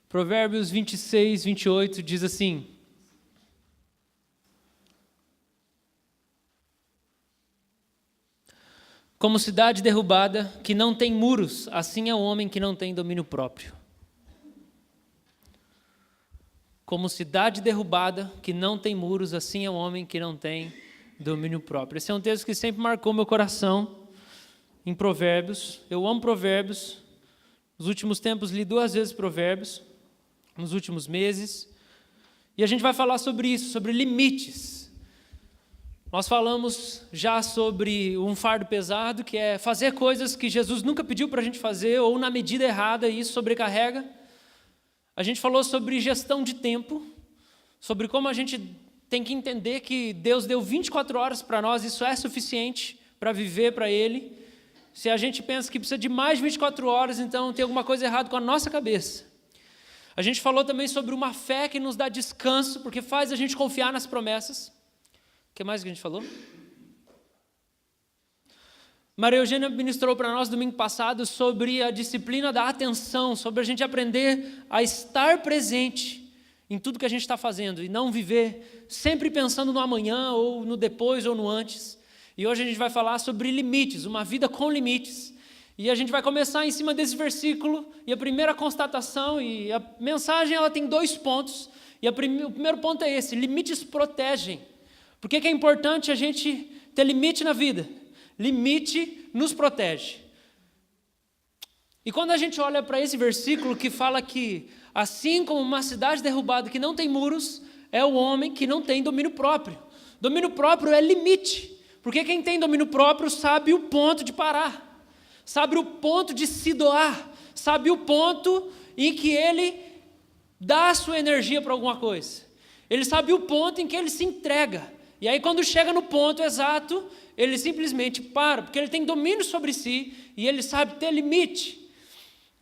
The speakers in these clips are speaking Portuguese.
Provérbios 26, 28 diz assim: como cidade derrubada que não tem muros, assim é o homem que não tem domínio próprio. Como cidade derrubada que não tem muros, assim é o homem que não tem domínio próprio. Esse é um texto que sempre marcou meu coração em Provérbios. Eu amo Provérbios. Nos últimos tempos li 2 vezes Provérbios, nos últimos meses. E a gente vai falar sobre isso, sobre limites. Nós falamos já sobre um fardo pesado, que é fazer coisas que Jesus nunca pediu para a gente fazer, ou na medida errada, e isso sobrecarrega. A gente falou sobre gestão de tempo, sobre como a gente tem que entender que Deus deu 24 horas para nós, isso é suficiente para viver para Ele. Se a gente pensa que precisa de mais de 24 horas, então tem alguma coisa errada com a nossa cabeça. A gente falou também sobre uma fé que nos dá descanso, porque faz a gente confiar nas promessas. O que mais que a gente falou? Maria Eugênia ministrou para nós domingo passado sobre a disciplina da atenção, sobre a gente aprender a estar presente em tudo que a gente está fazendo e não viver sempre pensando no amanhã, ou no depois, ou no antes. E hoje a gente vai falar sobre limites, uma vida com limites. E a gente vai começar em cima desse versículo, e a primeira constatação, e a mensagem ela tem 2 pontos, e o primeiro ponto é esse: limites protegem. Por que é importante a gente ter limite na vida? Limite nos protege. E quando a gente olha para esse versículo que fala que, assim como uma cidade derrubada que não tem muros, é o homem que não tem domínio próprio. Domínio próprio é limite, porque quem tem domínio próprio sabe o ponto de parar, sabe o ponto de se doar, sabe o ponto em que ele dá a sua energia para alguma coisa. Ele sabe o ponto em que ele se entrega. E aí quando chega no ponto exato, ele simplesmente para, porque ele tem domínio sobre si e ele sabe ter limite.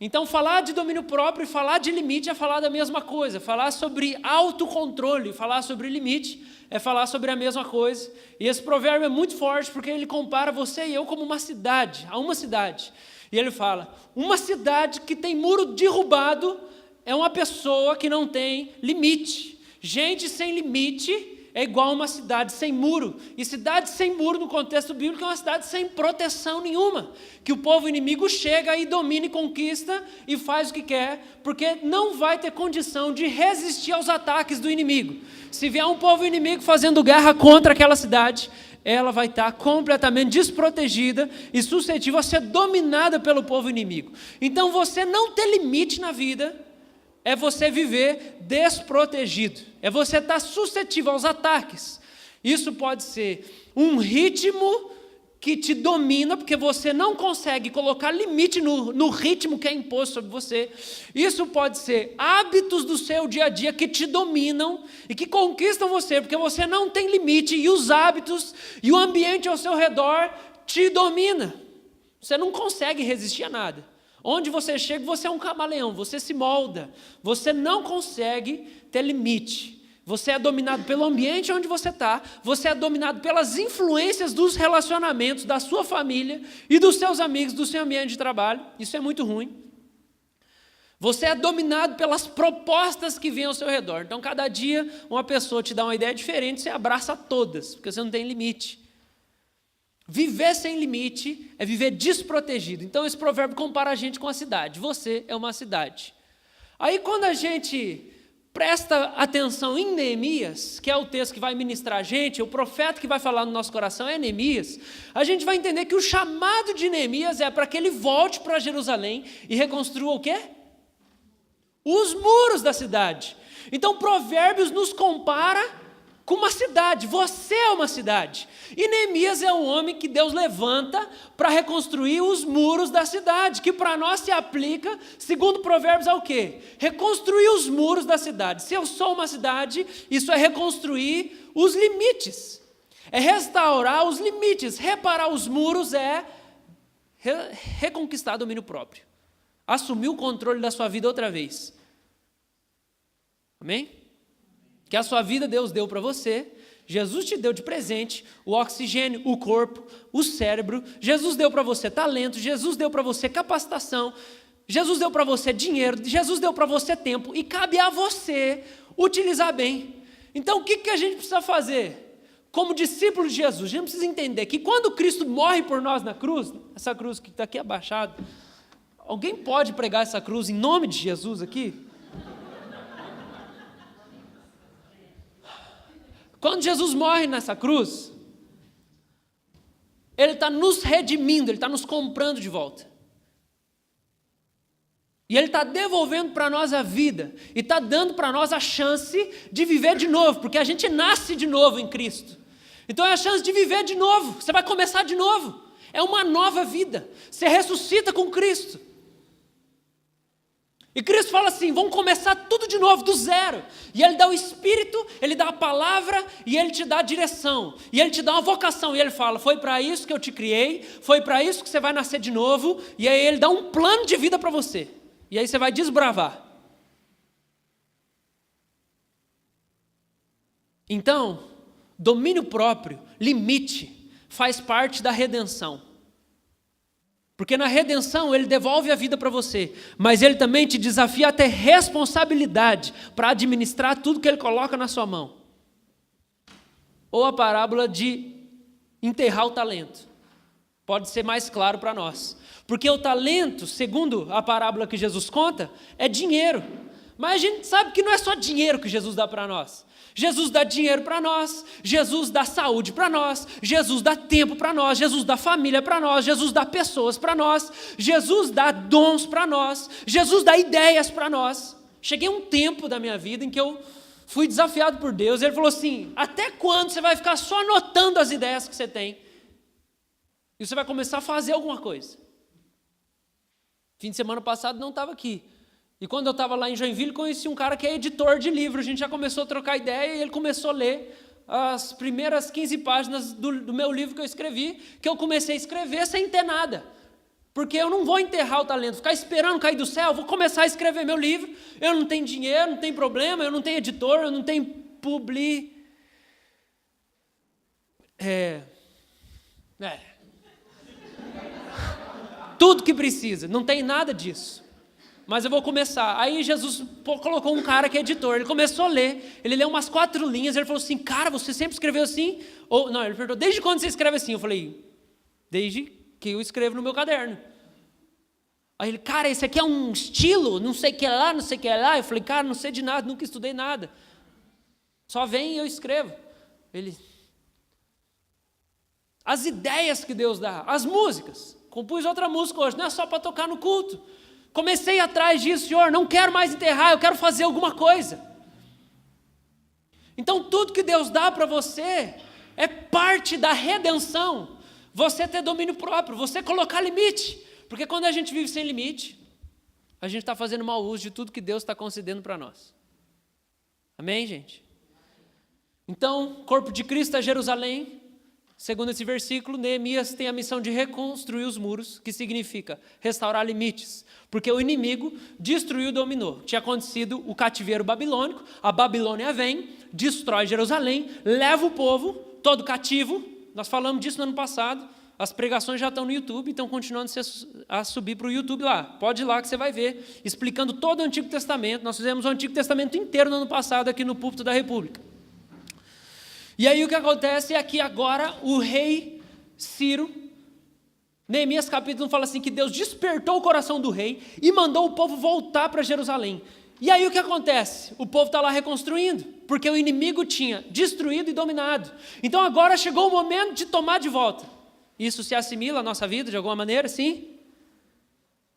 Então falar de domínio próprio e falar de limite é falar da mesma coisa. Falar sobre autocontrole, falar sobre limite é falar sobre a mesma coisa. E esse provérbio é muito forte porque ele compara você e eu como uma cidade, a uma cidade. E ele fala, uma cidade que tem muro derrubado é uma pessoa que não tem limite. Gente sem limite é igual a uma cidade sem muro. E cidade sem muro, no contexto bíblico, é uma cidade sem proteção nenhuma. Que o povo inimigo chega e domina e conquista e faz o que quer, porque não vai ter condição de resistir aos ataques do inimigo. Se vier um povo inimigo fazendo guerra contra aquela cidade, ela vai estar completamente desprotegida e suscetível a ser dominada pelo povo inimigo. Então você não ter limite na vida é você viver desprotegido, é você estar suscetível aos ataques. Isso pode ser um ritmo que te domina, porque você não consegue colocar limite no ritmo que é imposto sobre você. Isso pode ser hábitos do seu dia a dia que te dominam e que conquistam você, porque você não tem limite e os hábitos e o ambiente ao seu redor te domina. Você não consegue resistir a nada. Onde você chega, você é um camaleão, você se molda, você não consegue ter limite. Você é dominado pelo ambiente onde você está, você é dominado pelas influências dos relacionamentos da sua família e dos seus amigos, do seu ambiente de trabalho. Isso é muito ruim. Você é dominado pelas propostas que vêm ao seu redor. Então, cada dia uma pessoa te dá uma ideia diferente, você abraça todas, porque você não tem limite. Viver sem limite é viver desprotegido. Então esse provérbio compara a gente com a cidade. Você é uma cidade. Aí quando a gente presta atenção em Neemias, que é o texto que vai ministrar a gente, o profeta que vai falar no nosso coração é Neemias, a gente vai entender que o chamado de Neemias é para que ele volte para Jerusalém e reconstrua o quê? Os muros da cidade. Então Provérbios nos compara com uma cidade, você é uma cidade. E Neemias é um homem que Deus levanta para reconstruir os muros da cidade, que para nós se aplica, segundo Provérbios, ao quê? Reconstruir os muros da cidade. Se eu sou uma cidade, isso é reconstruir os limites, é restaurar os limites, reparar os muros, é reconquistar domínio próprio, assumir o controle da sua vida outra vez. Amém? Que a sua vida Deus deu para você, Jesus te deu de presente o oxigênio, o corpo, o cérebro, Jesus deu para você talento, Jesus deu para você capacitação, Jesus deu para você dinheiro, Jesus deu para você tempo, e cabe a você utilizar bem. Então o que a gente precisa fazer? Como discípulo de Jesus, a gente precisa entender que quando Cristo morre por nós na cruz, essa cruz que está aqui abaixada, alguém pode pregar essa cruz em nome de Jesus aqui? Quando Jesus morre nessa cruz, Ele está nos redimindo, Ele está nos comprando de volta. E Ele está devolvendo para nós a vida, e está dando para nós a chance de viver de novo, porque a gente nasce de novo em Cristo. Então é a chance de viver de novo, você vai começar de novo, é uma nova vida, você ressuscita com Cristo. E Cristo fala assim, vamos começar tudo de novo, do zero. E Ele dá o Espírito, Ele dá a palavra, e Ele te dá a direção. E Ele te dá uma vocação, e Ele fala, foi para isso que eu te criei, foi para isso que você vai nascer de novo, e aí Ele dá um plano de vida para você. E aí você vai desbravar. Então, domínio próprio, limite, faz parte da redenção. Porque na redenção Ele devolve a vida para você, mas Ele também te desafia a ter responsabilidade para administrar tudo que Ele coloca na sua mão. Ou a parábola de enterrar o talento. Pode ser mais claro para nós. Porque o talento, segundo a parábola que Jesus conta, é dinheiro. Mas a gente sabe que não é só dinheiro que Jesus dá para nós. Jesus dá dinheiro para nós, Jesus dá saúde para nós, Jesus dá tempo para nós, Jesus dá família para nós, Jesus dá pessoas para nós, Jesus dá dons para nós, Jesus dá ideias para nós. Cheguei um tempo da minha vida em que eu fui desafiado por Deus, Ele falou assim, até quando você vai ficar só anotando as ideias que você tem? E você vai começar a fazer alguma coisa. Fim de semana passado não estava aqui. E quando eu estava lá em Joinville, conheci um cara que é editor de livro. A gente já começou a trocar ideia e ele começou a ler as primeiras 15 páginas do meu livro que eu escrevi, que eu comecei a escrever sem ter nada. Porque eu não vou enterrar o talento, ficar esperando cair do céu, eu vou começar a escrever meu livro. Eu não tenho dinheiro, não tenho problema, eu não tenho editor, eu não tenho tudo que precisa, não tem nada disso. Mas eu vou começar. Aí Jesus colocou um cara que é editor, ele começou a ler, ele leu umas 4 linhas, ele falou assim, cara, você sempre escreveu assim? Ou, não, ele perguntou, desde quando você escreve assim? Eu falei, desde que eu escrevo no meu caderno. Aí ele, cara, esse aqui é um estilo, não sei o que é lá, não sei o que é lá. Eu falei, cara, não sei de nada, nunca estudei nada. Só vem e eu escrevo. Ele, as ideias que Deus dá, as músicas. Compus outra música hoje, não é só para tocar no culto. Comecei atrás disso, Senhor, não quero mais enterrar, eu quero fazer alguma coisa. Então tudo que Deus dá para você é parte da redenção. Você ter domínio próprio, você colocar limite. Porque quando a gente vive sem limite, a gente está fazendo mau uso de tudo que Deus está concedendo para nós. Amém, gente? Então, corpo de Cristo é Jerusalém. Segundo esse versículo, Neemias tem a missão de reconstruir os muros, que significa restaurar limites, porque o inimigo destruiu e dominou. Tinha acontecido o cativeiro babilônico, a Babilônia vem, destrói Jerusalém, leva o povo todo cativo. Nós falamos disso no ano passado, as pregações já estão no YouTube, estão continuando a subir para o YouTube lá. Pode ir lá que você vai ver, explicando todo o Antigo Testamento. Nós fizemos o Antigo Testamento inteiro no ano passado aqui no púlpito da República. E aí o que acontece é que agora o rei Ciro, Neemias capítulo 1 fala assim, que Deus despertou o coração do rei e mandou o povo voltar para Jerusalém. E aí o que acontece? O povo está lá reconstruindo, porque o inimigo tinha destruído e dominado. Então agora chegou o momento de tomar de volta. Isso se assimila à nossa vida de alguma maneira, sim?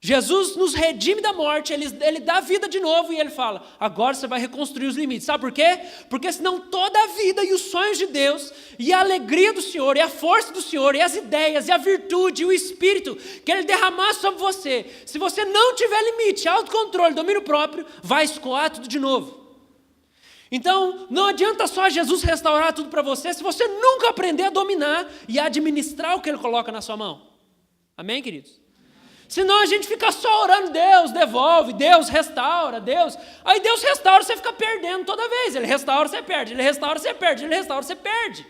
Jesus nos redime da morte, ele dá vida de novo e ele fala, agora você vai reconstruir os limites. Sabe por quê? Porque senão toda a vida e os sonhos de Deus, e a alegria do Senhor, e a força do Senhor, e as ideias, e a virtude, e o Espírito que Ele derramar sobre você, se você não tiver limite, autocontrole, domínio próprio, vai escoar tudo de novo. Então, não adianta só Jesus restaurar tudo para você, se você nunca aprender a dominar e a administrar o que Ele coloca na sua mão. Amém, queridos? Senão a gente fica só orando, Deus devolve, Deus restaura, Deus. Aí Deus restaura, você fica perdendo toda vez. Ele restaura, você perde, Ele restaura, você perde, Ele restaura, você perde. Você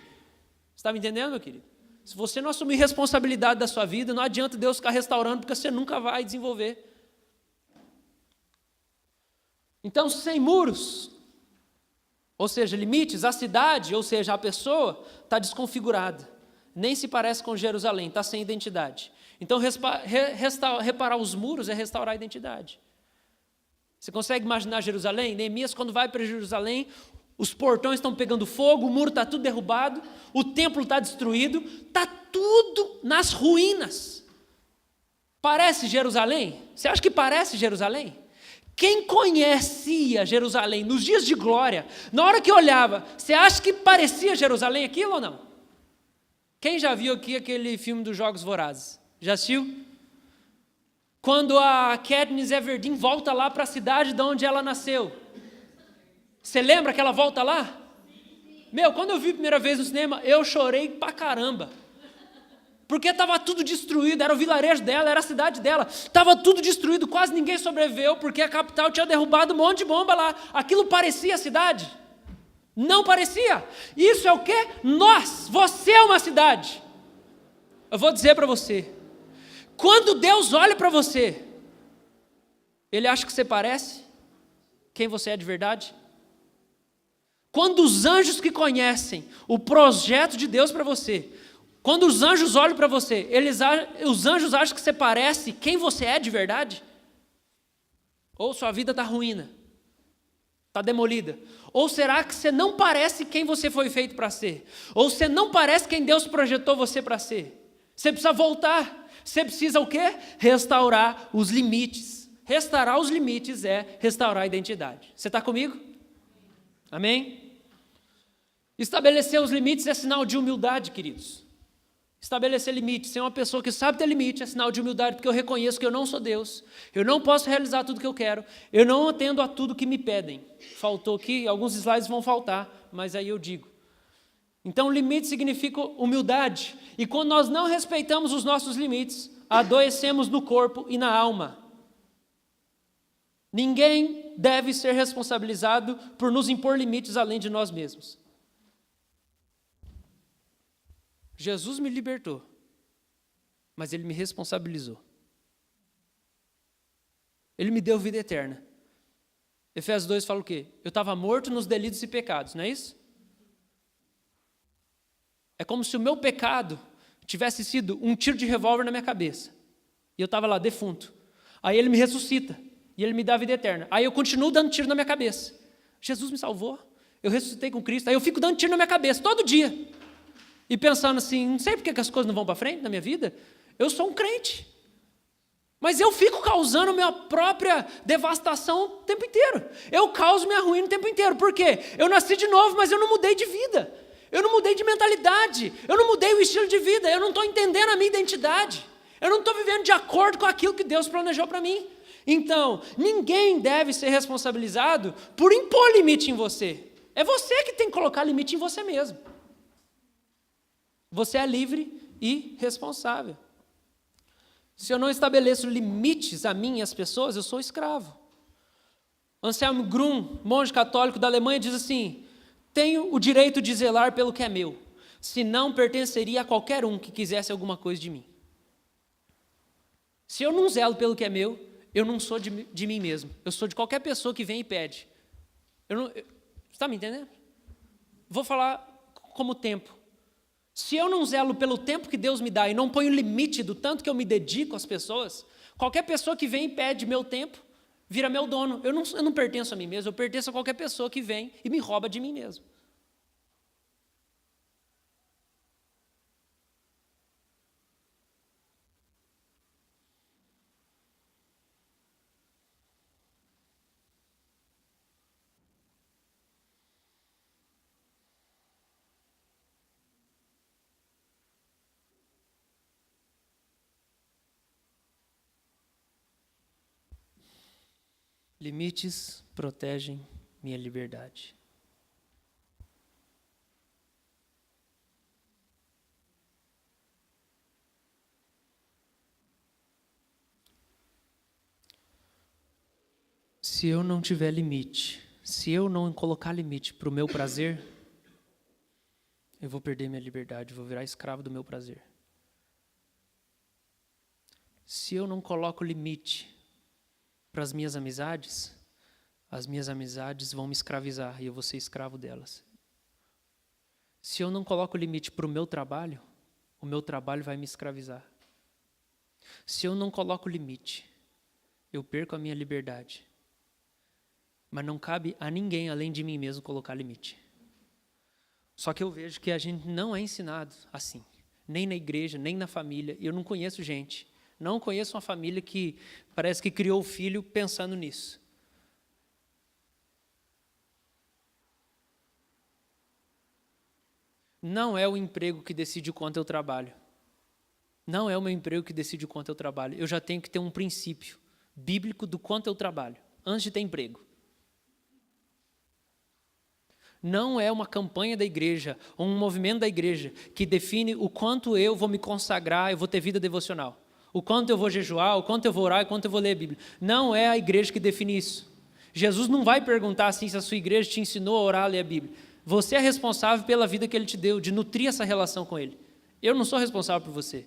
está me entendendo, meu querido? Se você não assumir responsabilidade da sua vida, não adianta Deus ficar restaurando, porque você nunca vai desenvolver. Então, sem muros, ou seja, limites, a cidade, ou seja, a pessoa, está desconfigurada. Nem se parece com Jerusalém, está sem identidade. Então, reparar os muros é restaurar a identidade. Você consegue imaginar Jerusalém? Neemias, quando vai para Jerusalém, os portões estão pegando fogo, o muro está tudo derrubado, o templo está destruído, está tudo nas ruínas. Parece Jerusalém? Você acha que parece Jerusalém? Quem conhecia Jerusalém nos dias de glória, na hora que olhava, você acha que parecia Jerusalém aquilo ou não? Quem já viu aqui aquele filme dos Jogos Vorazes? Já assistiu? Quando a Katniss Everdeen volta lá para a cidade de onde ela nasceu. Você lembra que ela volta lá? Meu, quando eu vi a primeira vez no cinema, eu chorei pra caramba. Porque estava tudo destruído, era o vilarejo dela, era a cidade dela. Estava tudo destruído, quase ninguém sobreviveu, porque a capital tinha derrubado um monte de bomba lá. Aquilo parecia a cidade? Não parecia. Isso é o quê? Nós, você é uma cidade. Eu vou dizer para você, quando Deus olha para você, Ele acha que você parece quem você é de verdade? Quando os anjos que conhecem o projeto de Deus para você, quando os anjos olham para você, os anjos acham que você parece quem você é de verdade? Ou sua vida está ruína, está demolida? Ou será que você não parece quem você foi feito para ser? Ou você não parece quem Deus projetou você para ser? Você precisa voltar. Você precisa o quê? Restaurar os limites. Restaurar os limites é restaurar a identidade. Você está comigo? Amém? Estabelecer os limites é sinal de humildade, queridos. Estabelecer limites, ser uma pessoa que sabe ter limite é sinal de humildade, porque eu reconheço que eu não sou Deus, eu não posso realizar tudo que eu quero, eu não atendo a tudo que me pedem. Faltou aqui, alguns slides vão faltar, mas aí eu digo. Então, limite significa humildade, e quando nós não respeitamos os nossos limites, adoecemos no corpo e na alma. Ninguém deve ser responsabilizado por nos impor limites além de nós mesmos. Jesus me libertou, mas Ele me responsabilizou. Ele me deu vida eterna. Efésios 2 fala o quê? Eu estava morto nos delitos e pecados, não é isso? É como se o meu pecado tivesse sido um tiro de revólver na minha cabeça. E eu estava lá, defunto. Aí Ele me ressuscita, e Ele me dá a vida eterna. Aí eu continuo dando tiro na minha cabeça. Jesus me salvou, eu ressuscitei com Cristo, aí eu fico dando tiro na minha cabeça, todo dia. E pensando assim, não sei porque que as coisas não vão para frente na minha vida. Eu sou um crente. Mas eu fico causando minha própria devastação o tempo inteiro. Eu causo minha ruína o tempo inteiro. Por quê? Eu nasci de novo, mas eu não mudei de vida. Eu não mudei de mentalidade. Eu não mudei o estilo de vida. Eu não estou entendendo a minha identidade. Eu não estou vivendo de acordo com aquilo que Deus planejou para mim. Então, ninguém deve ser responsabilizado por impor limite em você. É você que tem que colocar limite em você mesmo. Você é livre e responsável. Se eu não estabeleço limites a mim e às pessoas, eu sou escravo. Anselm Grün, monge católico da Alemanha, diz assim: tenho o direito de zelar pelo que é meu, senão pertenceria a qualquer um que quisesse alguma coisa de mim. Se eu não zelo pelo que é meu, eu não sou de mim mesmo. Eu sou de qualquer pessoa que vem e pede. Você está me entendendo? Vou falar como tempo. Se eu não zelo pelo tempo que Deus me dá e não ponho limite do tanto que eu me dedico às pessoas, qualquer pessoa que vem e pede meu tempo, vira meu dono. Eu não pertenço a mim mesmo, eu pertenço a qualquer pessoa que vem e me rouba de mim mesmo. Limites protegem minha liberdade. Se eu não tiver limite, se eu não colocar limite para o meu prazer, eu vou perder minha liberdade, vou virar escravo do meu prazer. Se eu não coloco limite para as minhas amizades as minhas amizades vão me escravizar e eu vou ser escravo delas. Se eu não coloco limite para o meu trabalho vai me escravizar. Se eu não coloco limite, eu perco a minha liberdade. Mas não cabe a ninguém, além de mim mesmo, colocar limite. Só que eu vejo que a gente não é ensinado assim. Nem na igreja, nem na família. Eu não conheço gente. Não conheço uma família que parece que criou o filho pensando nisso. Não é o emprego que decide o quanto eu trabalho. Não é o meu emprego que decide o quanto eu trabalho. Eu já tenho que ter um princípio bíblico do quanto eu trabalho, antes de ter emprego. Não é uma campanha da igreja, ou um movimento da igreja, que define o quanto eu vou me consagrar, eu vou ter vida devocional. O quanto eu vou jejuar, o quanto eu vou orar, o quanto eu vou ler a Bíblia. Não é a igreja que define isso. Jesus não vai perguntar assim se a sua igreja te ensinou a orar, a ler a Bíblia. Você é responsável pela vida que Ele te deu, de nutrir essa relação com Ele. Eu não sou responsável por você.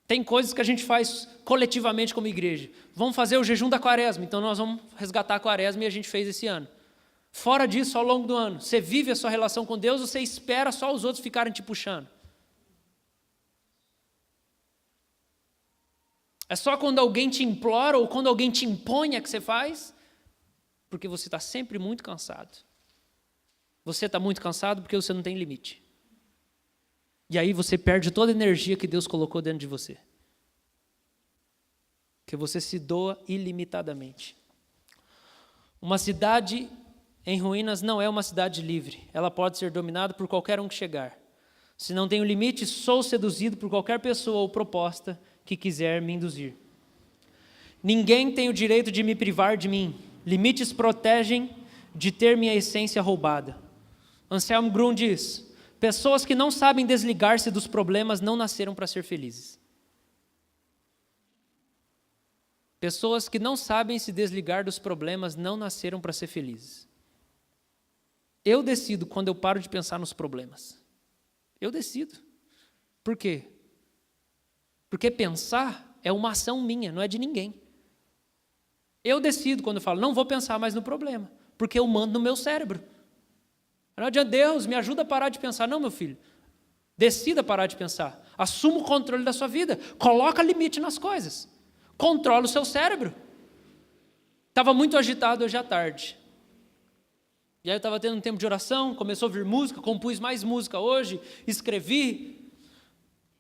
Tem coisas que a gente faz coletivamente como igreja. Vamos fazer o jejum da quaresma, então nós vamos resgatar a quaresma e a gente fez esse ano. Fora disso, ao longo do ano, você vive a sua relação com Deus ou você espera só os outros ficarem te puxando? É só quando alguém te implora ou quando alguém te impõe é que você faz? Porque você está sempre muito cansado. Você está muito cansado porque você não tem limite. E aí você perde toda a energia que Deus colocou dentro de você. Porque você se doa ilimitadamente. Uma cidade em ruínas não é uma cidade livre. Ela pode ser dominada por qualquer um que chegar. Se não tenho limite, sou seduzido por qualquer pessoa ou proposta que quiser me induzir. Ninguém tem o direito de me privar de mim. Limites protegem de ter minha essência roubada. Anselmo Grun diz: pessoas que não sabem desligar-se dos problemas não nasceram para ser felizes. Pessoas que não sabem se desligar dos problemas não nasceram para ser felizes. Eu decido quando eu paro de pensar nos problemas. Eu decido. Por quê? Porque pensar é uma ação minha, não é de ninguém. Eu decido quando eu falo, não vou pensar mais no problema, porque eu mando no meu cérebro. Não adianta, Deus, me ajuda a parar de pensar. Não, meu filho, decida parar de pensar. Assuma o controle da sua vida. Coloca limite nas coisas. Controla o seu cérebro. Estava muito agitado hoje à tarde. E aí eu estava tendo um tempo de oração, começou a ouvir música, compus mais música hoje, escrevi.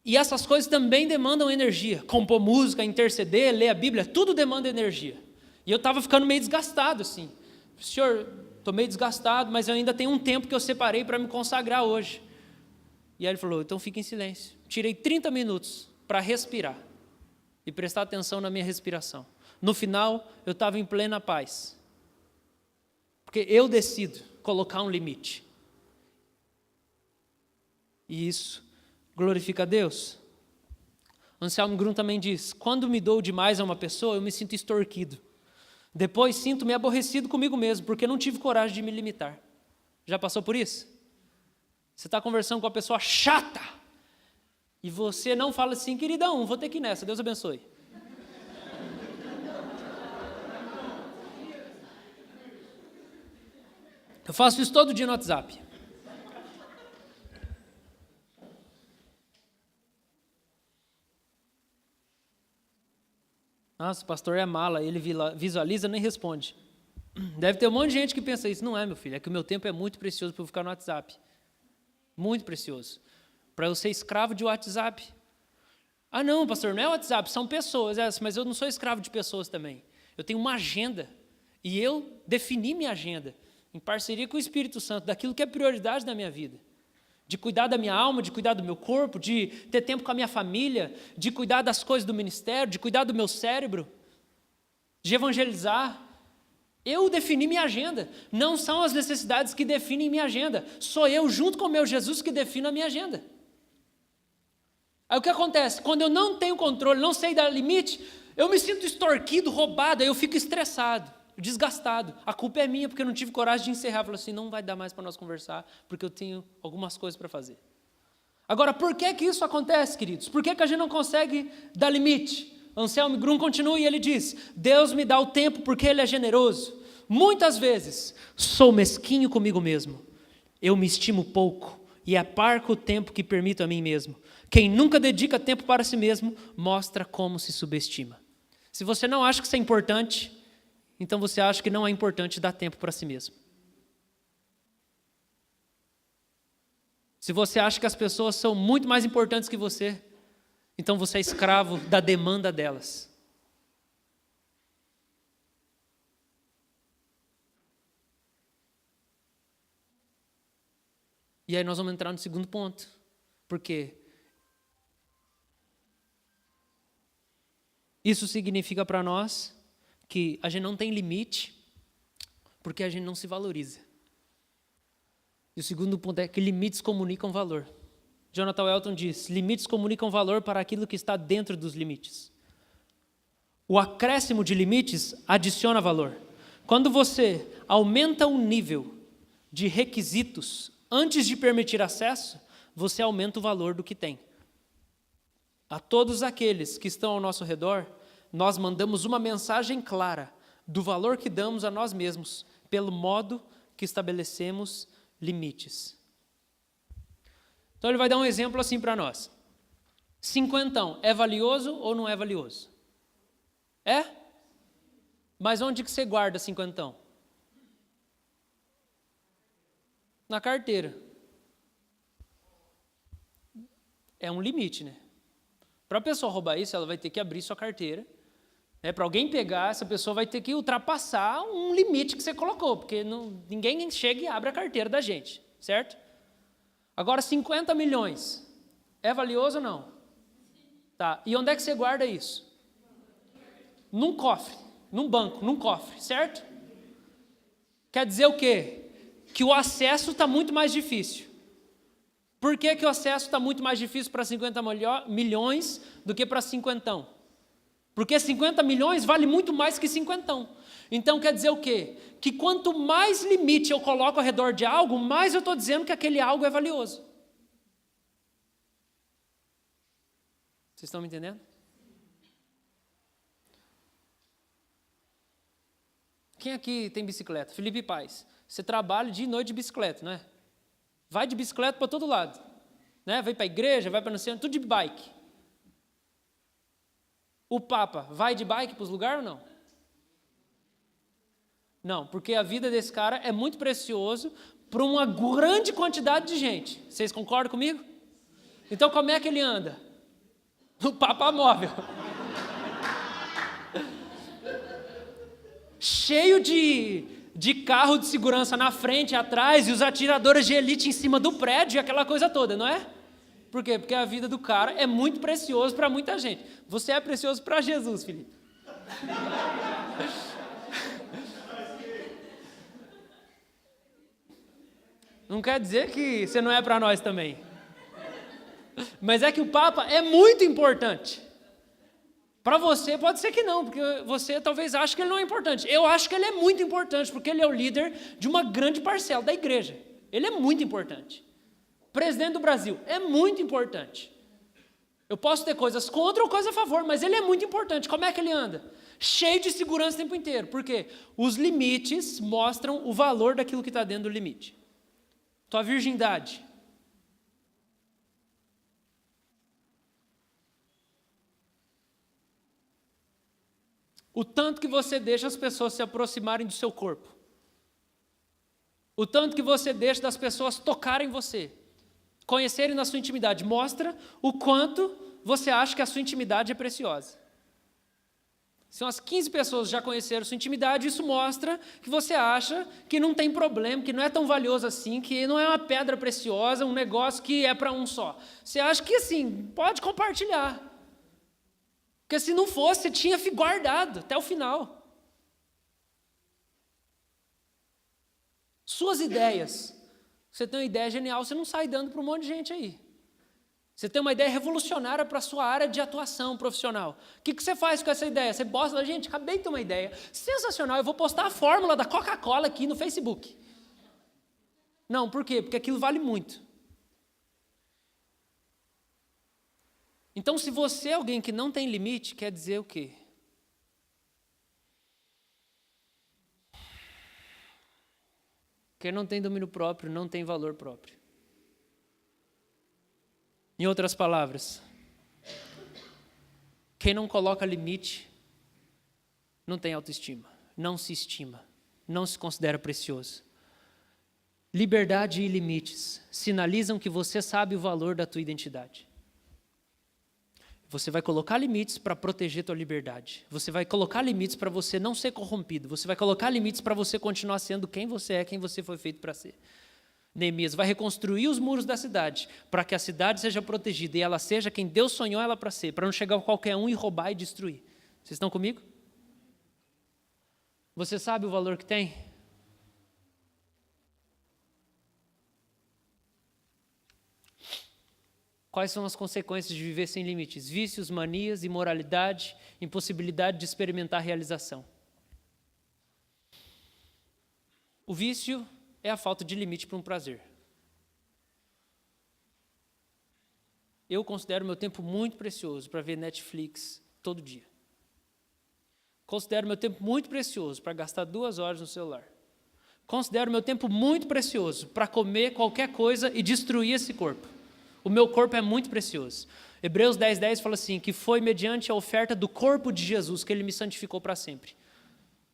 E essas coisas também demandam energia. Compor música, interceder, ler a Bíblia, tudo demanda energia. E eu estava ficando meio desgastado assim. Senhor, estou meio desgastado, mas eu ainda tenho um tempo que eu separei para me consagrar hoje. E aí ele falou, então fique em silêncio. Tirei 30 minutos para respirar e prestar atenção na minha respiração. No final, eu estava em plena paz. Porque eu decido colocar um limite. E isso glorifica a Deus. Anselmo Grun também diz, quando me dou demais a uma pessoa, eu me sinto extorquido. Depois sinto-me aborrecido comigo mesmo, porque não tive coragem de me limitar. Já passou por isso? Você está conversando com uma pessoa chata, e você não fala assim, queridão, vou ter que ir nessa, Deus abençoe. Eu faço isso todo dia no WhatsApp. Nossa, o pastor é mala, ele visualiza nem responde. Deve ter um monte de gente que pensa isso. Não é, meu filho, é que o meu tempo é muito precioso para eu ficar no WhatsApp. Muito precioso. Para eu ser escravo de WhatsApp. Ah não, pastor, não é WhatsApp, são pessoas. Mas eu não sou escravo de pessoas também. Eu tenho uma agenda. E eu defini minha agenda, em parceria com o Espírito Santo, daquilo que é prioridade na minha vida. De cuidar da minha alma, de cuidar do meu corpo, de ter tempo com a minha família, de cuidar das coisas do ministério, de cuidar do meu cérebro, de evangelizar. Eu defini minha agenda. Não são as necessidades que definem minha agenda. Sou eu, junto com o meu Jesus, que defino a minha agenda. Aí o que acontece? Quando eu não tenho controle, não sei dar limite, eu me sinto extorquido, roubado, aí eu fico estressado, desgastado. A culpa é minha, porque eu não tive coragem de encerrar. Eu falo assim, não vai dar mais para nós conversar, porque eu tenho algumas coisas para fazer. Agora, por que isso acontece, queridos? Por que a gente não consegue dar limite? Anselmo Grum continua e ele diz: Deus me dá o tempo porque Ele é generoso. Muitas vezes sou mesquinho comigo mesmo. Eu me estimo pouco e aparco o tempo que permito a mim mesmo. Quem nunca dedica tempo para si mesmo mostra como se subestima. Se você não acha que isso é importante, então você acha que não é importante dar tempo para si mesmo. Se você acha que as pessoas são muito mais importantes que você, então você é escravo da demanda delas. E aí nós vamos entrar no segundo ponto. Por quê? Isso significa para nós que a gente não tem limite, porque a gente não se valoriza. E o segundo ponto é que limites comunicam valor. Jonathan Elton diz: limites comunicam valor para aquilo que está dentro dos limites. O acréscimo de limites adiciona valor. Quando você aumenta o nível de requisitos antes de permitir acesso, você aumenta o valor do que tem. A todos aqueles que estão ao nosso redor, nós mandamos uma mensagem clara do valor que damos a nós mesmos, pelo modo que estabelecemos limites. Então ele vai dar um exemplo assim para nós. Cinquentão, é valioso ou não é valioso? É? Mas onde que você guarda cinquentão? Na carteira. É um limite, né? Para a pessoa roubar isso, ela vai ter que abrir sua carteira. Para alguém pegar, essa pessoa vai ter que ultrapassar um limite que você colocou, porque ninguém chega e abre a carteira da gente, certo? Agora, 50 milhões, é valioso ou não? Tá. E onde é que você guarda isso? Num cofre, num banco, num cofre, certo? Quer dizer o quê? Que o acesso está muito mais difícil. Por que o acesso está muito mais difícil para 50 milhões do que para cinquentão? Porque 50 milhões vale muito mais que cinquentão. Então quer dizer o quê? Que quanto mais limite eu coloco ao redor de algo, mais eu estou dizendo que aquele algo é valioso. Vocês estão me entendendo? Quem aqui tem bicicleta? Felipe Paz. Você trabalha dia e noite de bicicleta, não é? Vai de bicicleta para todo lado. Né? Vai para a igreja, vai para não sei onde, tudo de bike. O Papa vai de bike para os lugares ou não? Não, porque a vida desse cara é muito precioso para uma grande quantidade de gente. Vocês concordam comigo? Então como é que ele anda? No Papa móvel. Cheio de carro de segurança na frente e atrás e os atiradores de elite em cima do prédio e aquela coisa toda, não é? Por quê? Porque a vida do cara é muito precioso para muita gente. Você é precioso para Jesus, Felipe. Não quer dizer que você não é para nós também. Mas é que o Papa é muito importante. Para você pode ser que não, porque você talvez ache que ele não é importante. Eu acho que ele é muito importante, porque ele é o líder de uma grande parcela da igreja. Ele é muito importante. Presidente do Brasil é muito importante. Eu posso ter coisas contra ou coisas a favor, mas ele é muito importante. Como é que ele anda? Cheio de segurança o tempo inteiro. Por quê? Os limites mostram o valor daquilo que está dentro do limite. Tua virgindade. O tanto que você deixa as pessoas se aproximarem do seu corpo. O tanto que você deixa das pessoas tocarem você. Conhecerem na sua intimidade. Mostra o quanto você acha que a sua intimidade é preciosa. Se umas 15 pessoas já conheceram sua intimidade, isso mostra que você acha que não tem problema, que não é tão valioso assim, que não é uma pedra preciosa, um negócio que é para um só. Você acha que, assim, pode compartilhar. Porque se não fosse, você tinha guardado até o final. Suas ideias. Você tem uma ideia genial, você não sai dando para um monte de gente aí. Você tem uma ideia revolucionária para a sua área de atuação profissional. O que você faz com essa ideia? Você posta, gente, acabei de ter uma ideia sensacional, eu vou postar a fórmula da Coca-Cola aqui no Facebook. Não, por quê? Porque aquilo vale muito. Então, se você é alguém que não tem limite, quer dizer o quê? Quem não tem domínio próprio não tem valor próprio. Em outras palavras, quem não coloca limite não tem autoestima, não se estima, não se considera precioso. Liberdade e limites sinalizam que você sabe o valor da tua identidade. Você vai colocar limites para proteger tua liberdade. Você vai colocar limites para você não ser corrompido. Você vai colocar limites para você continuar sendo quem você é, quem você foi feito para ser. Neemias vai reconstruir os muros da cidade para que a cidade seja protegida e ela seja quem Deus sonhou ela para ser, para não chegar qualquer um e roubar e destruir. Vocês estão comigo? Você sabe o valor que tem? Quais são as consequências de viver sem limites? Vícios, manias, imoralidade, impossibilidade de experimentar realização. O vício é a falta de limite para um prazer. Eu considero meu tempo muito precioso para ver Netflix todo dia. Considero meu tempo muito precioso para gastar 2 horas no celular. Considero meu tempo muito precioso para comer qualquer coisa e destruir esse corpo. O meu corpo é muito precioso. Hebreus 10:10 fala assim, que foi mediante a oferta do corpo de Jesus que ele me santificou para sempre.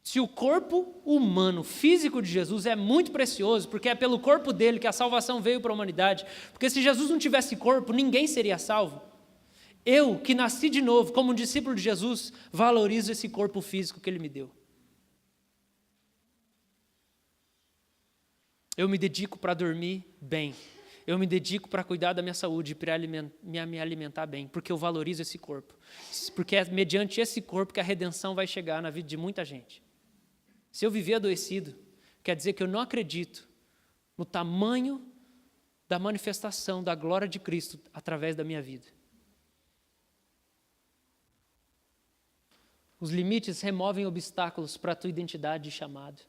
Se o corpo humano, físico de Jesus é muito precioso, porque é pelo corpo dele que a salvação veio para a humanidade, porque se Jesus não tivesse corpo, ninguém seria salvo. Eu, que nasci de novo, como um discípulo de Jesus, valorizo esse corpo físico que ele me deu. Eu me dedico para dormir bem. Eu me dedico para cuidar da minha saúde, para me alimentar bem, porque eu valorizo esse corpo. Porque é mediante esse corpo que a redenção vai chegar na vida de muita gente. Se eu viver adoecido, quer dizer que eu não acredito no tamanho da manifestação da glória de Cristo através da minha vida. Os limites removem obstáculos para a tua identidade e chamado.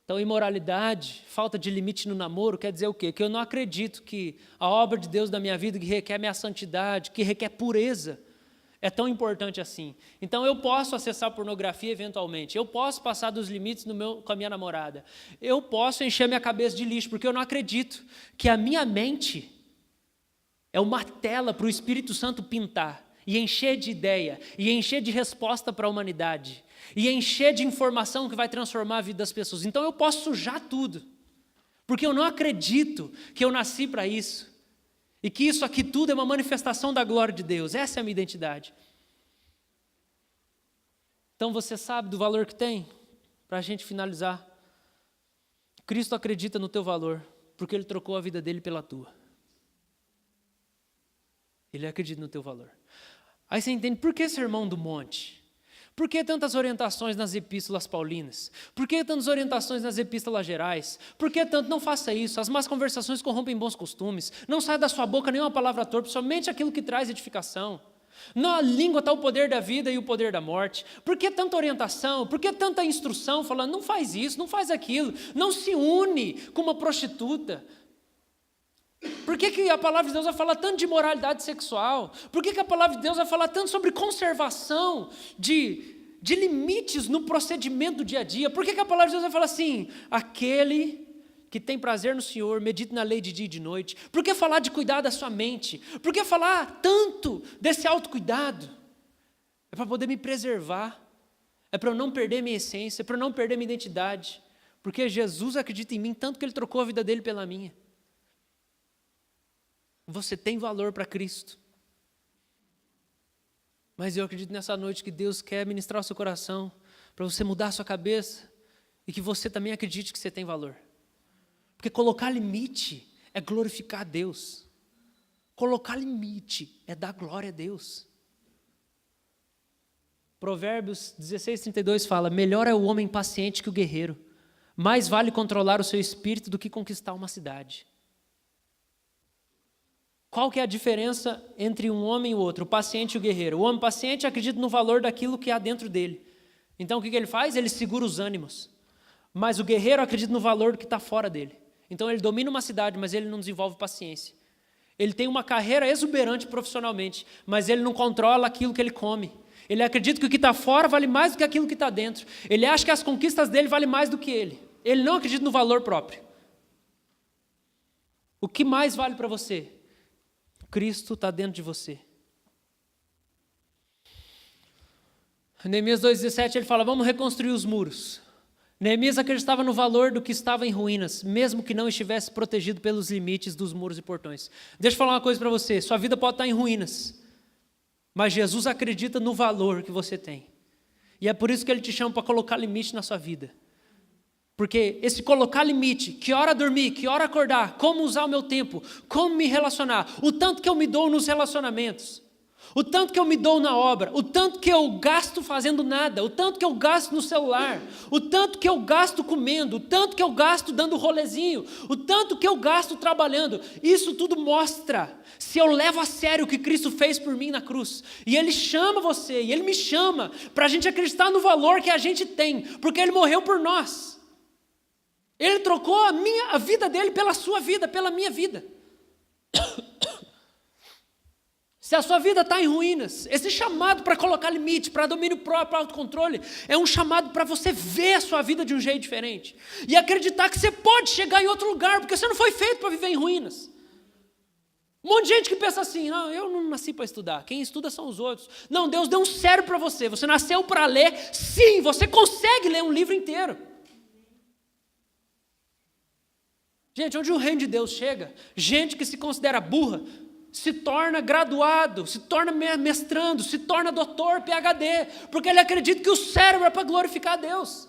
Então, imoralidade, falta de limite no namoro, quer dizer o quê? Que eu não acredito que a obra de Deus na minha vida, que requer minha santidade, que requer pureza, é tão importante assim. Então, eu posso acessar pornografia eventualmente, eu posso passar dos limites com a minha namorada, eu posso encher minha cabeça de lixo, porque eu não acredito que a minha mente é uma tela para o Espírito Santo pintar, e encher de ideia, e encher de resposta para a humanidade, e encher de informação que vai transformar a vida das pessoas. Então eu posso sujar tudo, porque eu não acredito que eu nasci para isso, e que isso aqui tudo é uma manifestação da glória de Deus. Essa é a minha identidade. Então você sabe do valor que tem? Para a gente finalizar, Cristo acredita no teu valor, porque Ele trocou a vida dele pela tua. Ele acredita no teu valor. Aí você entende, por que sermão do monte? Por que tantas orientações nas epístolas paulinas? Por que tantas orientações nas epístolas gerais? Por que tanto? Não faça isso, as más conversações corrompem bons costumes. Não saia da sua boca nenhuma palavra torpe, somente aquilo que traz edificação. Na língua está o poder da vida e o poder da morte. Por que tanta orientação? Por que tanta instrução falando, não faz isso, não faz aquilo, não se une com uma prostituta? Por que a palavra de Deus vai falar tanto de moralidade sexual? Por que a palavra de Deus vai falar tanto sobre conservação de limites no procedimento do dia a dia? Por que a palavra de Deus vai falar assim, aquele que tem prazer no Senhor, medite na lei de dia e de noite? Por que falar de cuidar da sua mente? Por que falar tanto desse autocuidado? É para poder me preservar, é para eu não perder minha essência, é para eu não perder minha identidade, porque Jesus acredita em mim tanto que Ele trocou a vida dele pela minha. Você tem valor para Cristo. Mas eu acredito nessa noite que Deus quer ministrar o seu coração, para você mudar a sua cabeça, e que você também acredite que você tem valor. Porque colocar limite é glorificar a Deus. Colocar limite é dar glória a Deus. Provérbios 16:32 fala, melhor é o homem paciente que o guerreiro. Mais vale controlar o seu espírito do que conquistar uma cidade. Qual que é a diferença entre um homem e o outro, o paciente e o guerreiro? O homem paciente acredita no valor daquilo que há dentro dele. Então o que ele faz? Ele segura os ânimos. Mas o guerreiro acredita no valor do que está fora dele. Então ele domina uma cidade, mas ele não desenvolve paciência. Ele tem uma carreira exuberante profissionalmente, mas ele não controla aquilo que ele come. Ele acredita que o que está fora vale mais do que aquilo que está dentro. Ele acha que as conquistas dele valem mais do que ele. Ele não acredita no valor próprio. O que mais vale para você? Cristo está dentro de você. Neemias 2,17 ele fala, vamos reconstruir os muros. Neemias acreditava no valor do que estava em ruínas, mesmo que não estivesse protegido pelos limites dos muros e portões. Deixa eu falar uma coisa para você, sua vida pode estar em ruínas, mas Jesus acredita no valor que você tem. E é por isso que ele te chama para colocar limite na sua vida. Porque esse colocar limite, que hora dormir, que hora acordar, como usar o meu tempo, como me relacionar, o tanto que eu me dou nos relacionamentos, o tanto que eu me dou na obra, o tanto que eu gasto fazendo nada, o tanto que eu gasto no celular, o tanto que eu gasto comendo, o tanto que eu gasto dando rolezinho, o tanto que eu gasto trabalhando, isso tudo mostra se eu levo a sério o que Cristo fez por mim na cruz. E Ele chama você, e Ele me chama para a gente acreditar no valor que a gente tem, porque Ele morreu por nós. Ele trocou a vida dele pela sua vida, pela minha vida. Se a sua vida está em ruínas, esse chamado para colocar limite, para domínio próprio, para autocontrole, é um chamado para você ver a sua vida de um jeito diferente. E acreditar que você pode chegar em outro lugar, porque você não foi feito para viver em ruínas. Um monte de gente que pensa assim, não, eu não nasci para estudar, quem estuda são os outros. Não, Deus deu um cérebro para você, você nasceu para ler, sim, você consegue ler um livro inteiro. Gente, onde o reino de Deus chega, gente que se considera burra, se torna graduado, se torna mestrando, se torna doutor, PhD, porque ele acredita que o cérebro é para glorificar a Deus.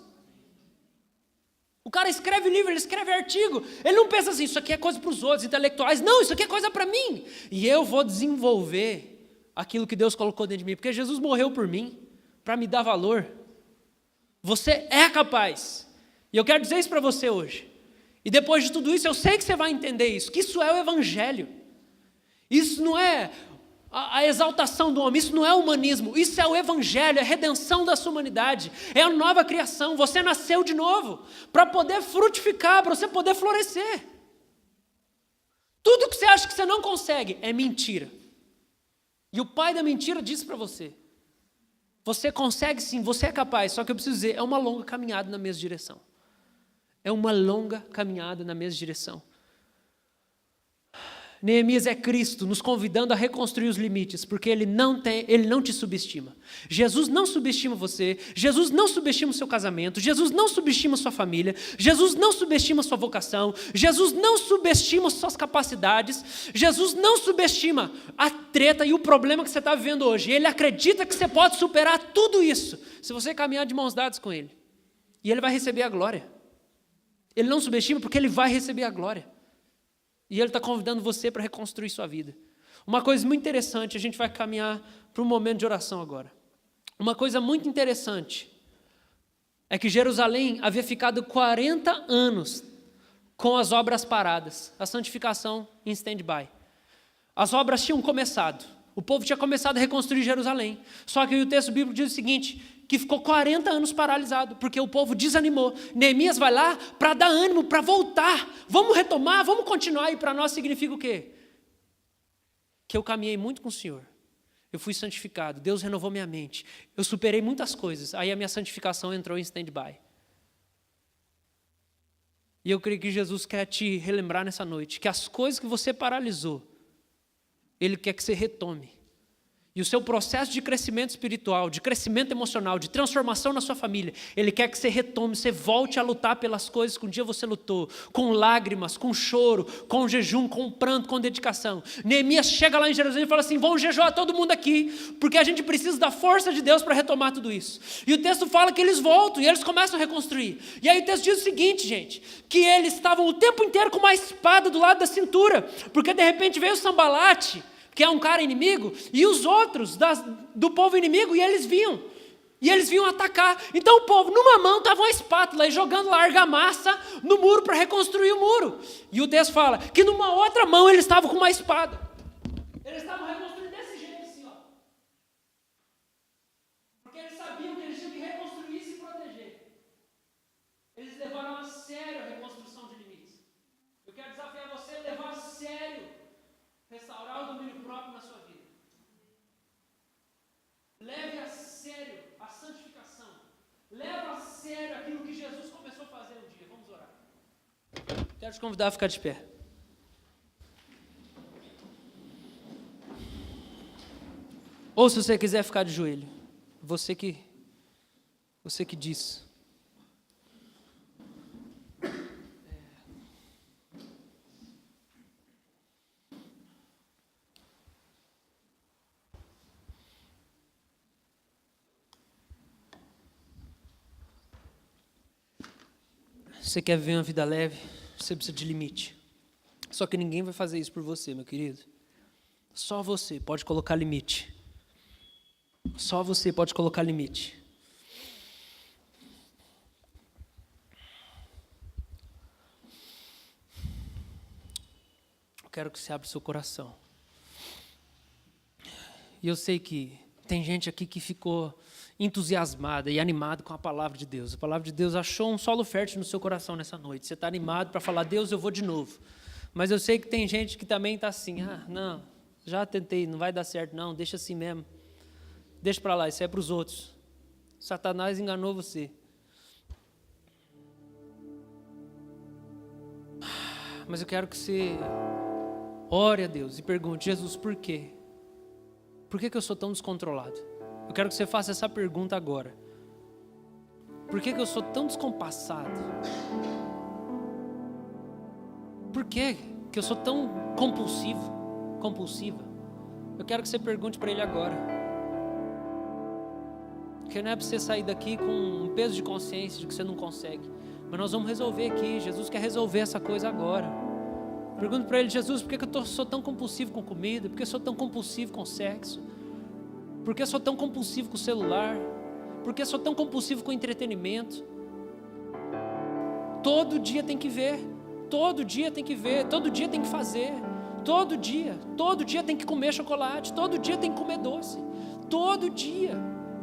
O cara escreve livro, ele escreve artigo, ele não pensa assim, isso aqui é coisa para os outros, intelectuais, não, isso aqui é coisa para mim, e eu vou desenvolver aquilo que Deus colocou dentro de mim, porque Jesus morreu por mim, para me dar valor. Você é capaz, e eu quero dizer isso para você hoje, e depois de tudo isso, eu sei que você vai entender isso, que isso é o Evangelho. Isso não é a exaltação do homem, isso não é humanismo, isso é o Evangelho, é a redenção da sua humanidade, é a nova criação, você nasceu de novo, para poder frutificar, para você poder florescer. Tudo que você acha que você não consegue é mentira. E o pai da mentira disse para você, você consegue sim, você é capaz, só que eu preciso dizer, é uma longa caminhada na mesma direção. É uma longa caminhada na mesma direção. Neemias é Cristo nos convidando a reconstruir os limites, porque ele não te subestima. Jesus não subestima você, Jesus não subestima o seu casamento, Jesus não subestima a sua família, Jesus não subestima a sua vocação, Jesus não subestima as suas capacidades, Jesus não subestima a treta e o problema que você está vivendo hoje. Ele acredita que você pode superar tudo isso, se você caminhar de mãos dadas com Ele. E Ele vai receber a glória. Ele não subestima porque Ele vai receber a glória. E Ele está convidando você para reconstruir sua vida. Uma coisa muito interessante, a gente vai caminhar para um momento de oração agora. Uma coisa muito interessante é que Jerusalém havia ficado 40 anos com as obras paradas, a santificação em stand-by. As obras tinham começado, o povo tinha começado a reconstruir Jerusalém. Só que o texto bíblico diz o seguinte, que ficou 40 anos paralisado, porque o povo desanimou. Neemias vai lá para dar ânimo, para voltar. Vamos retomar, vamos continuar. E para nós significa o quê? Que eu caminhei muito com o Senhor. Eu fui santificado, Deus renovou minha mente. Eu superei muitas coisas, aí a minha santificação entrou em stand-by. E eu creio que Jesus quer te relembrar nessa noite, que as coisas que você paralisou, Ele quer que você retome. E o seu processo de crescimento espiritual, de crescimento emocional, de transformação na sua família, Ele quer que você retome, você volte a lutar pelas coisas que um dia você lutou, com lágrimas, com choro, com jejum, com pranto, com dedicação. Neemias chega lá em Jerusalém e fala assim, vamos jejuar todo mundo aqui, porque a gente precisa da força de Deus para retomar tudo isso. E o texto fala que eles voltam e eles começam a reconstruir. E aí o texto diz o seguinte, gente, que eles estavam o tempo inteiro com uma espada do lado da cintura, porque de repente veio o Sambalate, que é um cara inimigo, e os outros do povo inimigo, e eles vinham atacar. Então o povo, numa mão, estava uma espátula, e jogando lá argamassa no muro para reconstruir o muro. E o texto fala que numa outra mão eles estavam com uma espada. Eles estavam reconstruindo desse jeito assim, ó. Porque eles sabiam que eles tinham que reconstruir e se proteger. Eles levaram a sério a reconstrução de limites. Eu quero desafiar você a levar a sério Quero te convidar a ficar de pé. Ou se você quiser ficar de joelho, você que diz. Você quer viver uma vida leve, você precisa de limite. Só que ninguém vai fazer isso por você, meu querido. Só você pode colocar limite. Só você pode colocar limite. Eu quero que você abra o seu coração. E eu sei que tem gente aqui que ficou entusiasmada e animada com a palavra de Deus. A palavra de Deus achou um solo fértil no seu coração nessa noite. Você está animado para falar, Deus, eu vou de novo. Mas eu sei que tem gente que também está assim, não, já tentei, não vai dar certo não, deixa assim mesmo. Deixa para lá, isso é para os outros. Satanás enganou você. Mas eu quero que você ore a Deus e pergunte, Jesus, por quê? Por que eu sou tão descontrolado? Eu quero que você faça essa pergunta agora. Por que eu sou tão descompassado? Por que eu sou tão compulsiva? Eu quero que você pergunte para Ele agora. Porque não é para você sair daqui com um peso de consciência de que você não consegue. Mas nós vamos resolver aqui. Jesus quer resolver essa coisa agora. Pergunto para Ele, Jesus, por que eu sou tão compulsivo com comida? Por que eu sou tão compulsivo com sexo? Por que eu sou tão compulsivo com o celular? Por que eu sou tão compulsivo com entretenimento? Todo dia tem que ver. Todo dia tem que ver. Todo dia tem que fazer. Todo dia tem que comer chocolate. Todo dia tem que comer doce. Todo dia.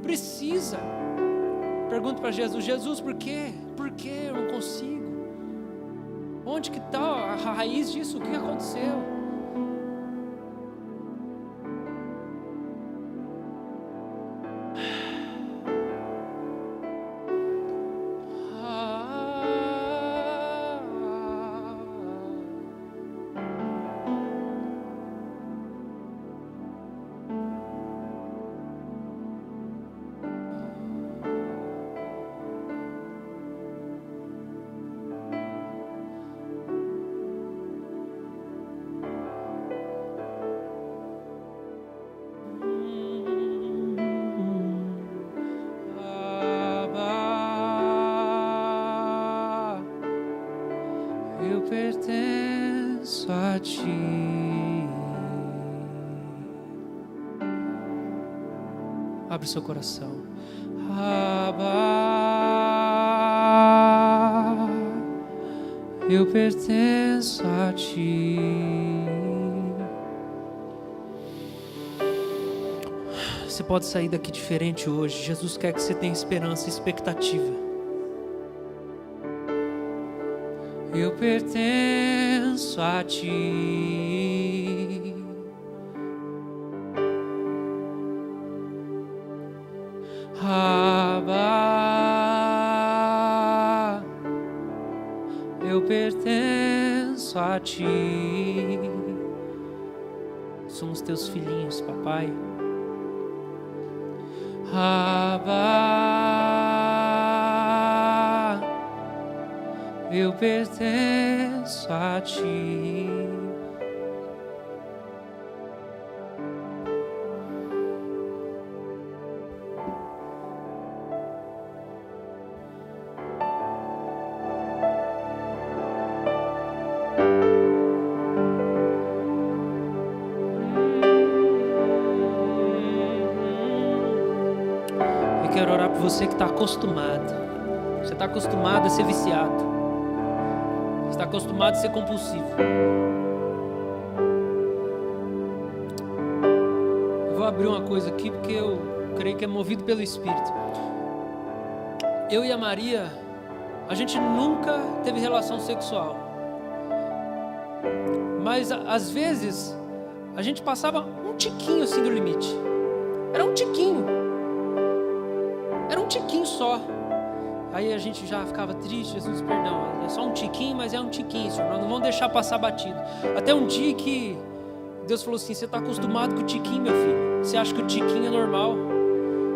Precisa. Pergunto para Jesus, Jesus, por quê? Por que eu não consigo? Onde que está a raiz disso? O que aconteceu? Pertenço a ti. Abre seu coração. Abba, eu pertenço a ti. Você pode sair daqui diferente hoje. Jesus quer que você tenha esperança e expectativa. Eu pertenço a ti. Abba, eu pertenço a ti. Somos teus filhinhos, papai. Abba, eu pertenço a ti. Eu quero orar por você que está acostumado. Você está acostumado a ser viciado. Está acostumado a ser compulsivo. Eu vou abrir uma coisa aqui porque eu creio que é movido pelo Espírito. Eu e a Maria, a gente nunca teve relação sexual. Mas às vezes a gente passava um tiquinho assim do limite. Era um tiquinho. Era um tiquinho só. Aí a gente já ficava triste, Jesus, perdão, é só um tiquinho, mas é um tiquinho, Senhor, nós não vamos deixar passar batido. Até um dia que Deus falou assim, você está acostumado com o tiquinho, meu filho, você acha que o tiquinho é normal?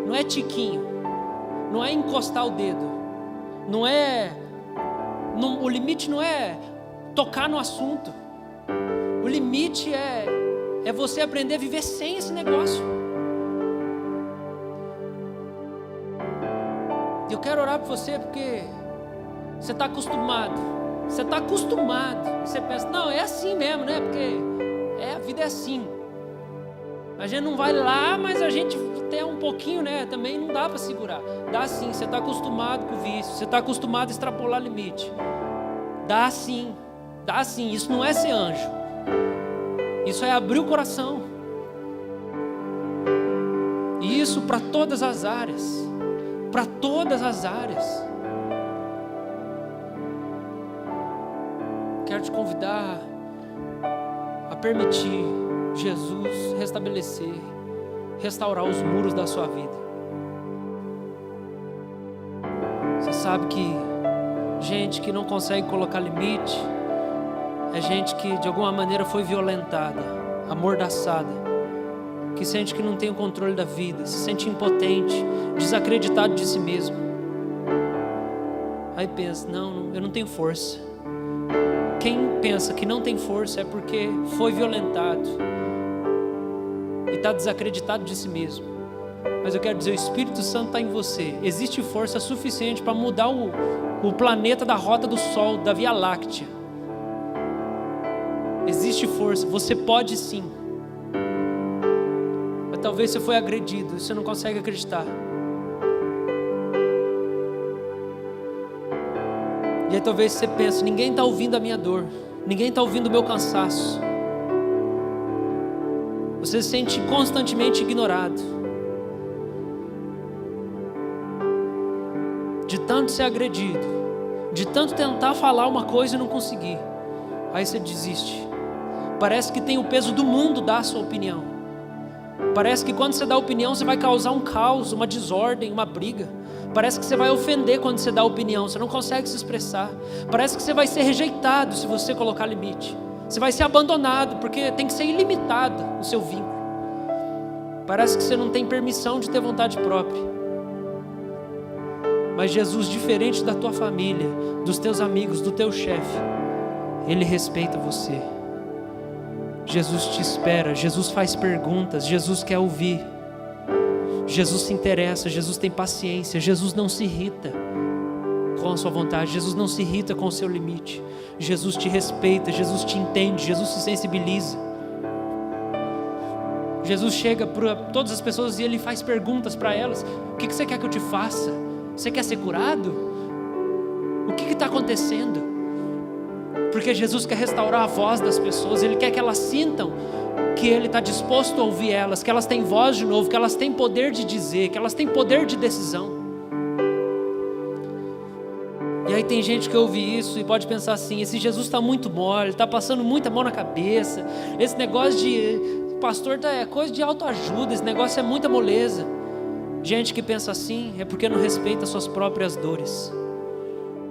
Não é tiquinho, não é encostar o dedo, o limite não é tocar no assunto, o limite é você aprender a viver sem esse negócio. Eu quero orar por você porque você está acostumado, e você pensa, não, é assim mesmo, né? Porque a vida é assim. A gente não vai lá, mas a gente até um pouquinho, né? Também não dá para segurar. Dá sim, você está acostumado com o vício, você está acostumado a extrapolar limite. Dá sim, isso não é ser anjo, isso é abrir o coração. E isso para todas as áreas. Para todas as áreas. Quero te convidar a permitir Jesus restabelecer, restaurar os muros da sua vida. Você sabe que gente que não consegue colocar limite é gente que de alguma maneira foi violentada, amordaçada, que sente que não tem o controle da vida, se sente impotente, desacreditado de si mesmo. Aí pensa, não, eu não tenho força. Quem pensa que não tem força é porque foi violentado e está desacreditado de si mesmo. Mas eu quero dizer, o Espírito Santo está em você. Existe força suficiente para mudar o planeta da rota do Sol, da Via Láctea. Existe força, você pode sim. Talvez você foi agredido, você não consegue acreditar. E aí talvez você pense, ninguém está ouvindo a minha dor, ninguém está ouvindo o meu cansaço. Você se sente constantemente ignorado. De tanto ser agredido, de tanto tentar falar uma coisa e não conseguir. Aí você desiste. Parece que tem o peso do mundo dar a sua opinião. Parece que quando você dá opinião, você vai causar um caos, uma desordem, uma briga. Parece que você vai ofender quando você dá opinião, você não consegue se expressar. Parece que você vai ser rejeitado se você colocar limite. Você vai ser abandonado, porque tem que ser ilimitado o seu vínculo. Parece que você não tem permissão de ter vontade própria. Mas Jesus, diferente da tua família, dos teus amigos, do teu chefe, Ele respeita você. Jesus te espera, Jesus faz perguntas, Jesus quer ouvir, Jesus se interessa, Jesus tem paciência, Jesus não se irrita com a sua vontade, Jesus não se irrita com o seu limite, Jesus te respeita, Jesus te entende, Jesus se sensibiliza. Jesus chega para todas as pessoas e Ele faz perguntas para elas. O que você quer que eu te faça? Você quer ser curado? O que está acontecendo? Porque Jesus quer restaurar a voz das pessoas, Ele quer que elas sintam que Ele está disposto a ouvir elas, que elas têm voz de novo, que elas têm poder de dizer, que elas têm poder de decisão. E aí tem gente que ouve isso e pode pensar assim, esse Jesus está muito mole, está passando muita mão na cabeça, esse negócio de pastor é coisa de autoajuda, esse negócio é muita moleza. Gente que pensa assim é porque não respeita as suas próprias dores,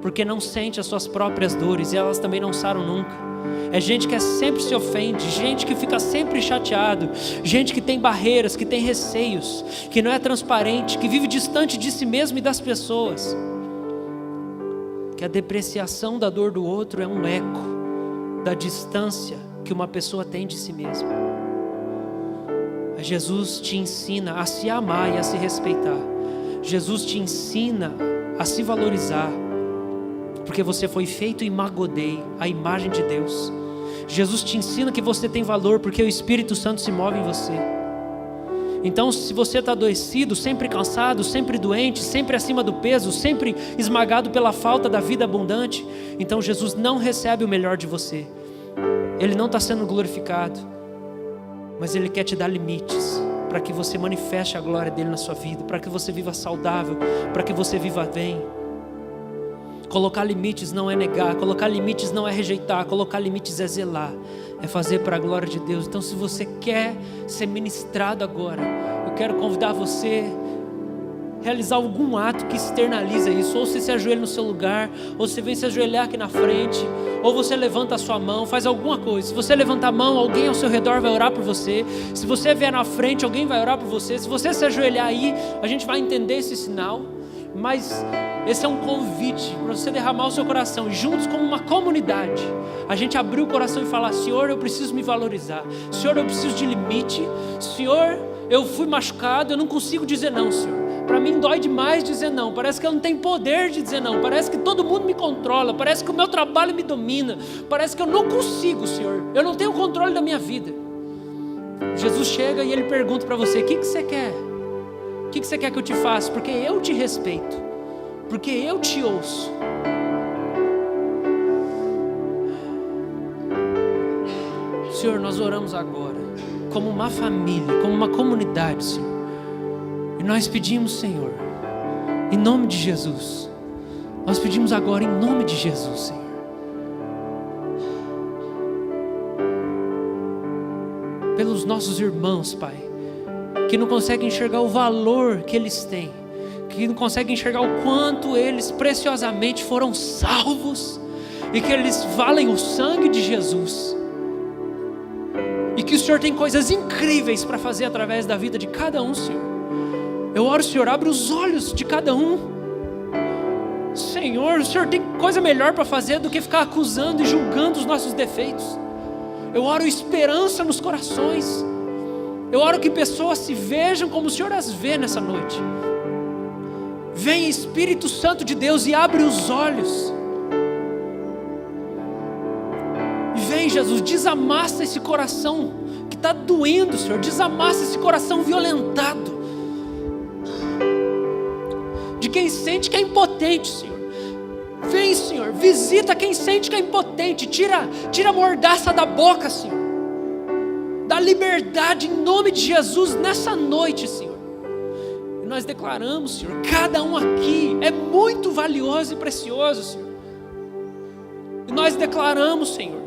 porque não sente as suas próprias dores e elas também não saram nunca. É gente que sempre se ofende, gente que fica sempre chateado, gente que tem barreiras, que tem receios, que não é transparente, que vive distante de si mesmo e das pessoas. Que a depreciação da dor do outro é um eco da distância que uma pessoa tem de si mesma. Jesus te ensina a se amar e a se respeitar. Jesus te ensina a se valorizar, porque você foi feito em Magodei, a imagem de Deus. Jesus te ensina que você tem valor, porque o Espírito Santo se move em você. Então, se você está adoecido, sempre cansado, sempre doente, sempre acima do peso, sempre esmagado pela falta da vida abundante, então Jesus não recebe o melhor de você. Ele não está sendo glorificado, mas Ele quer te dar limites, para que você manifeste a glória dEle na sua vida, para que você viva saudável, para que você viva bem. Colocar limites não é negar, colocar limites não é rejeitar, colocar limites é zelar, é fazer para a glória de Deus. Então, se você quer ser ministrado agora, eu quero convidar você realizar algum ato que externaliza isso, ou você se ajoelha no seu lugar, ou você vem se ajoelhar aqui na frente, ou você levanta a sua mão, faz alguma coisa. Se você levantar a mão, alguém ao seu redor vai orar por você. Se você vier na frente, alguém vai orar por você. Se você se ajoelhar aí, a gente vai entender esse sinal. Mas esse é um convite para você derramar o seu coração, juntos como uma comunidade, a gente abrir o coração e falar: Senhor, eu preciso me valorizar. Senhor, eu preciso de limite. Senhor, eu fui machucado, eu não consigo dizer não, Senhor. Para mim dói demais dizer não, parece que eu não tenho poder de dizer não, parece que todo mundo me controla, parece que o meu trabalho me domina, parece que eu não consigo, Senhor, eu não tenho controle da minha vida. Jesus chega e Ele pergunta para você: o que você quer? O que você quer que eu te faça? Porque eu te respeito, porque eu te ouço. Senhor, nós oramos agora como uma família, como uma comunidade, Senhor. E nós pedimos, Senhor, em nome de Jesus, nós pedimos agora em nome de Jesus, Senhor, pelos nossos irmãos, Pai, que não conseguem enxergar o valor que eles têm, que não conseguem enxergar o quanto eles preciosamente foram salvos, e que eles valem o sangue de Jesus, e que o Senhor tem coisas incríveis para fazer através da vida de cada um, Senhor. Eu oro, Senhor, abre os olhos de cada um. Senhor, o Senhor tem coisa melhor para fazer do que ficar acusando e julgando os nossos defeitos. Eu oro esperança nos corações. Eu oro que pessoas se vejam como o Senhor as vê nessa noite. Vem, Espírito Santo de Deus, e abre os olhos. Vem, Jesus, desamassa esse coração que está doendo, Senhor. Desamassa esse coração violentado, de quem sente que é impotente, Senhor. Vem, Senhor, visita quem sente que é impotente. Tira a mordaça da boca, Senhor. Dá liberdade em nome de Jesus nessa noite, Senhor. E nós declaramos, Senhor, cada um aqui é muito valioso e precioso, Senhor. E nós declaramos, Senhor,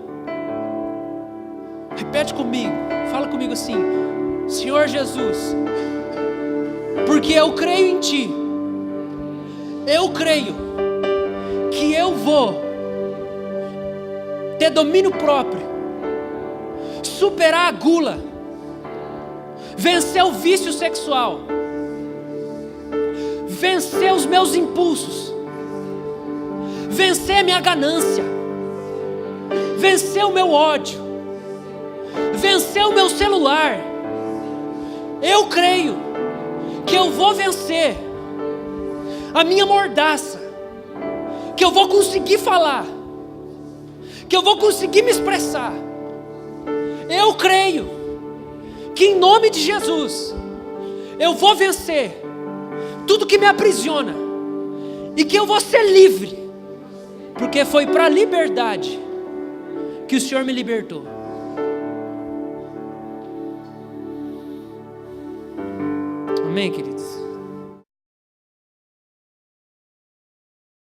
repete comigo, fala comigo assim: Senhor Jesus, porque eu creio em Ti, eu creio que eu vou ter domínio próprio, superar a gula, vencer o vício sexual, vencer os meus impulsos, vencer a minha ganância, vencer o meu ódio, vencer o meu celular. Eu creio que eu vou vencer a minha mordaça, que eu vou conseguir falar, que eu vou conseguir me expressar. Eu creio que em nome de Jesus eu vou vencer tudo que me aprisiona, e que eu vou ser livre, porque foi para a liberdade que o Senhor me libertou. Amém, queridos?